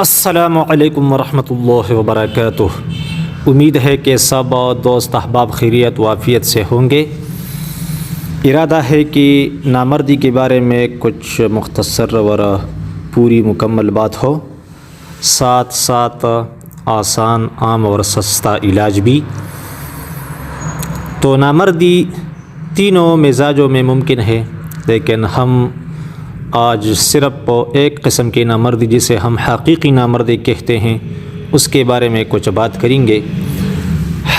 السلام علیکم ورحمۃ اللہ وبرکاتہ۔ امید ہے کہ سب دوست احباب خیریت و عافیت سے ہوں گے۔ ارادہ ہے کہ نامردی کے بارے میں کچھ مختصر اور پوری مکمل بات ہو، ساتھ ساتھ آسان، عام اور سستا علاج بھی۔ تو نامردی تینوں مزاجوں میں ممکن ہے، لیکن ہم آج صرف ایک قسم کی نامردی جسے ہم حقیقی نامردی کہتے ہیں اس کے بارے میں کچھ بات کریں گے۔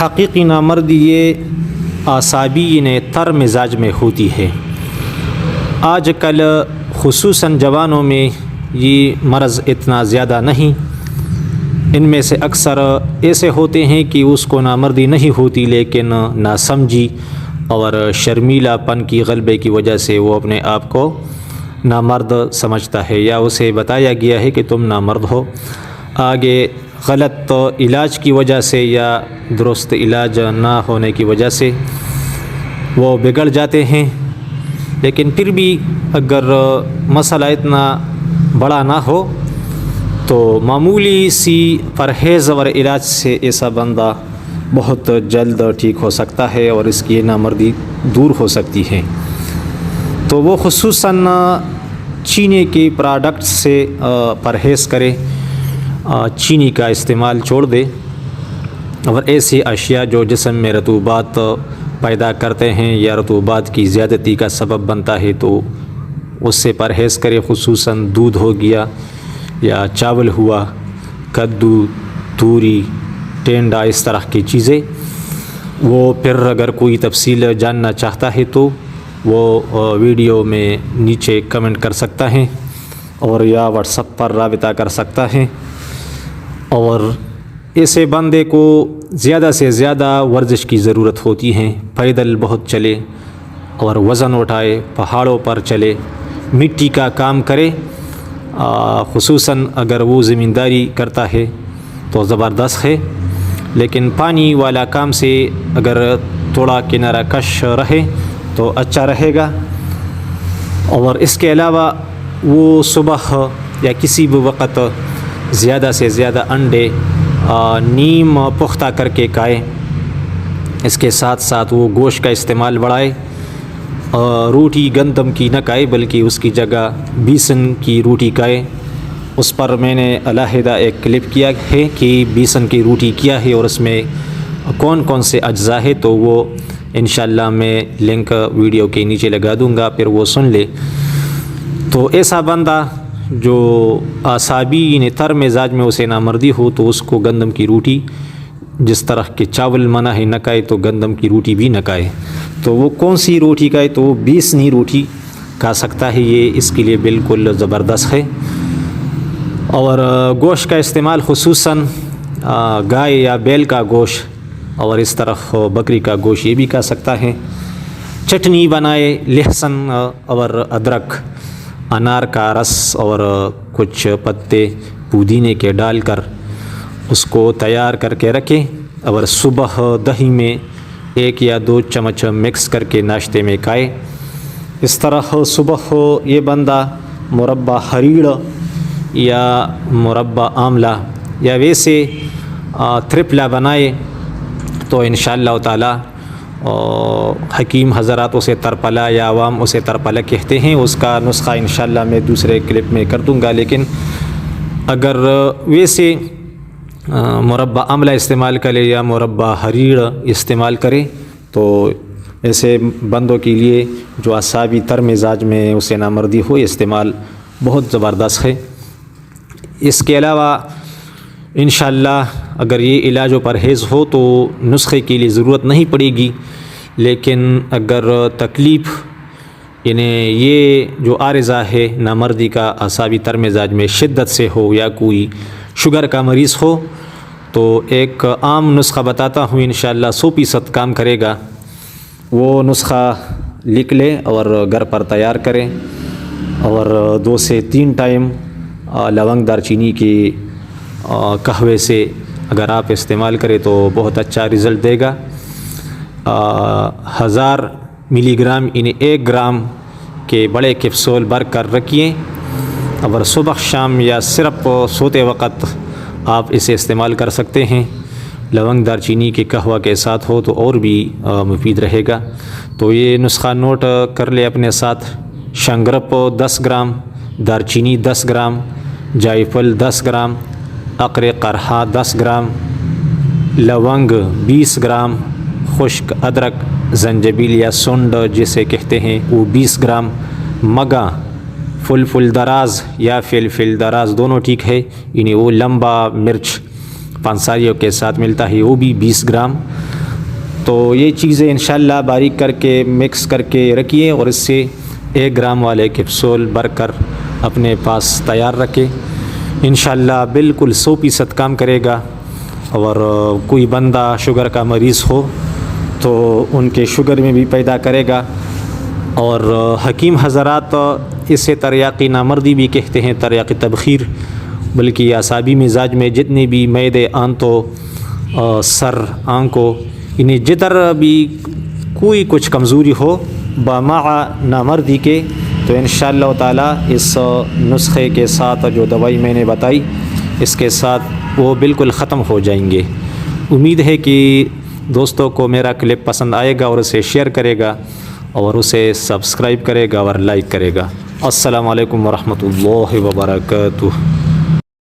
حقیقی نامردی یہ اعصابی تر مزاج میں ہوتی ہے۔ آج کل خصوصاً جوانوں میں یہ مرض اتنا زیادہ نہیں، ان میں سے اکثر ایسے ہوتے ہیں کہ اس کو نامردی نہیں ہوتی، لیکن ناسمجھی اور شرمیلا پن کی غلبے کی وجہ سے وہ اپنے آپ کو نامرد سمجھتا ہے، یا اسے بتایا گیا ہے کہ تم نامرد ہو۔ آگے غلط علاج کی وجہ سے یا درست علاج نہ ہونے کی وجہ سے وہ بگڑ جاتے ہیں۔ لیکن پھر بھی اگر مسئلہ اتنا بڑا نہ ہو تو معمولی سی پرہیز اور علاج سے ایسا بندہ بہت جلد ٹھیک ہو سکتا ہے اور اس کی نامردی دور ہو سکتی ہے۔ تو وہ خصوصاً چینی کے پروڈکٹ سے پرہیز کرے، چینی کا استعمال چھوڑ دے، اور ایسی اشیاء جو جسم میں رطوبات پیدا کرتے ہیں یا رطوبات کی زیادتی کا سبب بنتا ہے تو اس سے پرہیز کرے۔ خصوصاً دودھ ہو گیا یا چاول ہوا، کدو، توری، ٹینڈا، اس طرح کی چیزیں۔ وہ پھر اگر کوئی تفصیل جاننا چاہتا ہے تو وہ ویڈیو میں نیچے کمنٹ کر سکتا ہے اور یا واٹس ایپ پر رابطہ کر سکتا ہے۔ اور ایسے بندے کو زیادہ سے زیادہ ورزش کی ضرورت ہوتی ہے، پیدل بہت چلے اور وزن اٹھائے، پہاڑوں پر چلے، مٹی کا کام کرے۔ خصوصاً اگر وہ زمینداری کرتا ہے تو زبردست ہے، لیکن پانی والا کام سے اگر تھوڑا کنارہ کش رہے تو اچھا رہے گا۔ اور اس کے علاوہ وہ صبح یا کسی بھی وقت زیادہ سے زیادہ انڈے نیم پختہ کر کے کھائے۔ اس کے ساتھ ساتھ وہ گوشت کا استعمال بڑھائے، روٹی گندم کی نہ کھائے بلکہ اس کی جگہ بیسن کی روٹی کھائے۔ اس پر میں نے علیحدہ ایک کلپ کیا ہے کہ بیسن کی روٹی کیا ہے اور اس میں کون کون سے اجزاء ہے، تو وہ انشاءاللہ میں لنک ویڈیو کے نیچے لگا دوں گا، پھر وہ سن لے۔ تو ایسا بندہ جو اعصابی تر مزاج میں اسے نامردی ہو تو اس کو گندم کی روٹی، جس طرح کے چاول منع ہے نہ کھائے تو گندم کی روٹی بھی نہ کھائے۔ تو وہ کون سی روٹی کھائے تو وہ بیسنی روٹی کھا سکتا ہے، یہ اس کے لیے بالکل زبردست ہے۔ اور گوشت کا استعمال خصوصاً گائے یا بیل کا گوشت اور اس طرح بکری کا گوشت یہ بھی کھا سکتا ہے۔ چٹنی بنائے، لہسن اور ادرک، انار کا رس اور کچھ پتے پودینے کے ڈال کر اس کو تیار کر کے رکھے، اور صبح دہی میں 1 یا 2 چمچ مکس کر کے ناشتے میں کھائے۔ اس طرح صبح یہ بندہ مربع ہریڑ یا مربع آملہ یا ویسے ترپلا بنائے تو انشاءاللہ تعالی حکیم حضرات اسے ترپلا یا عوام اسے ترپلا کہتے ہیں، اس کا نسخہ انشاءاللہ میں دوسرے کلپ میں کر دوں گا۔ لیکن اگر ویسے مربع آملہ استعمال کرے یا مربع ہریڑ استعمال کرے تو ایسے بندوں کے لیے جو اعصابی تر مزاج میں اسے نامردی ہو، استعمال بہت زبردست ہے۔ اس کے علاوہ انشاءاللہ اگر یہ علاج و پرہیز ہو تو نسخے کے لیے ضرورت نہیں پڑے گی، لیکن اگر تکلیف یعنی یہ جو عارضہ ہے نامردی کا اعصابی تر مزاج میں شدت سے ہو یا کوئی شوگر کا مریض ہو تو ایک عام نسخہ بتاتا ہوں، انشاءاللہ 100% کام کرے گا۔ وہ نسخہ لکھ لے اور گھر پر تیار کریں، اور 2 سے 3 ٹائم لونگ دار چینی کی قہوے سے اگر آپ استعمال کریں تو بہت اچھا رزلٹ دے گا۔ 1000 ملی گرام یعنی 1 گرام کے بڑے کیپسول بھر کر رکھیے اور صبح شام یا صرف سوتے وقت آپ اسے استعمال کر سکتے ہیں۔ لونگ دار چینی کے قہوہ کے ساتھ ہو تو اور بھی مفید رہے گا۔ تو یہ نسخہ نوٹ کر لے اپنے ساتھ۔ شنگرپ 10 گرام، دار چینی 10 گرام، جائفل 10 گرام، عقر قرحہ 10 گرام، لونگ 20 گرام، خشک ادرک زنجبیل یا سنڈ جسے کہتے ہیں وہ 20 گرام، مگا فل دراز یا فل دراز دونوں ٹھیک ہے، یعنی وہ لمبا مرچ پانساریوں کے ساتھ ملتا ہے وہ بھی 20 گرام۔ تو یہ چیزیں انشاءاللہ باریک کر کے مکس کر کے رکھیے اور اس سے 1 گرام والے کیپسول بھر کر اپنے پاس تیار رکھے۔ انشاءاللہ بالکل 100% کام کرے گا۔ اور کوئی بندہ شوگر کا مریض ہو تو ان کے شوگر میں بھی پیدا کرے گا۔ اور حکیم حضرات اسے تریاقی نامردی بھی کہتے ہیں، تریاقی تبخیر، بلکہ اعصابی مزاج میں جتنی بھی معدے آنتوں سر آنکھوں انہیں جدر بھی کوئی کچھ کمزوری ہو بمع نامردی کے، تو انشاءاللہ تعالی اس نسخے کے ساتھ جو دوائی میں نے بتائی اس کے ساتھ وہ بالکل ختم ہو جائیں گے۔ امید ہے کہ دوستوں کو میرا کلپ پسند آئے گا اور اسے شیئر کرے گا اور اسے سبسکرائب کرے گا اور لائک کرے گا۔ السلام علیکم ورحمۃ اللہ وبرکاتہ۔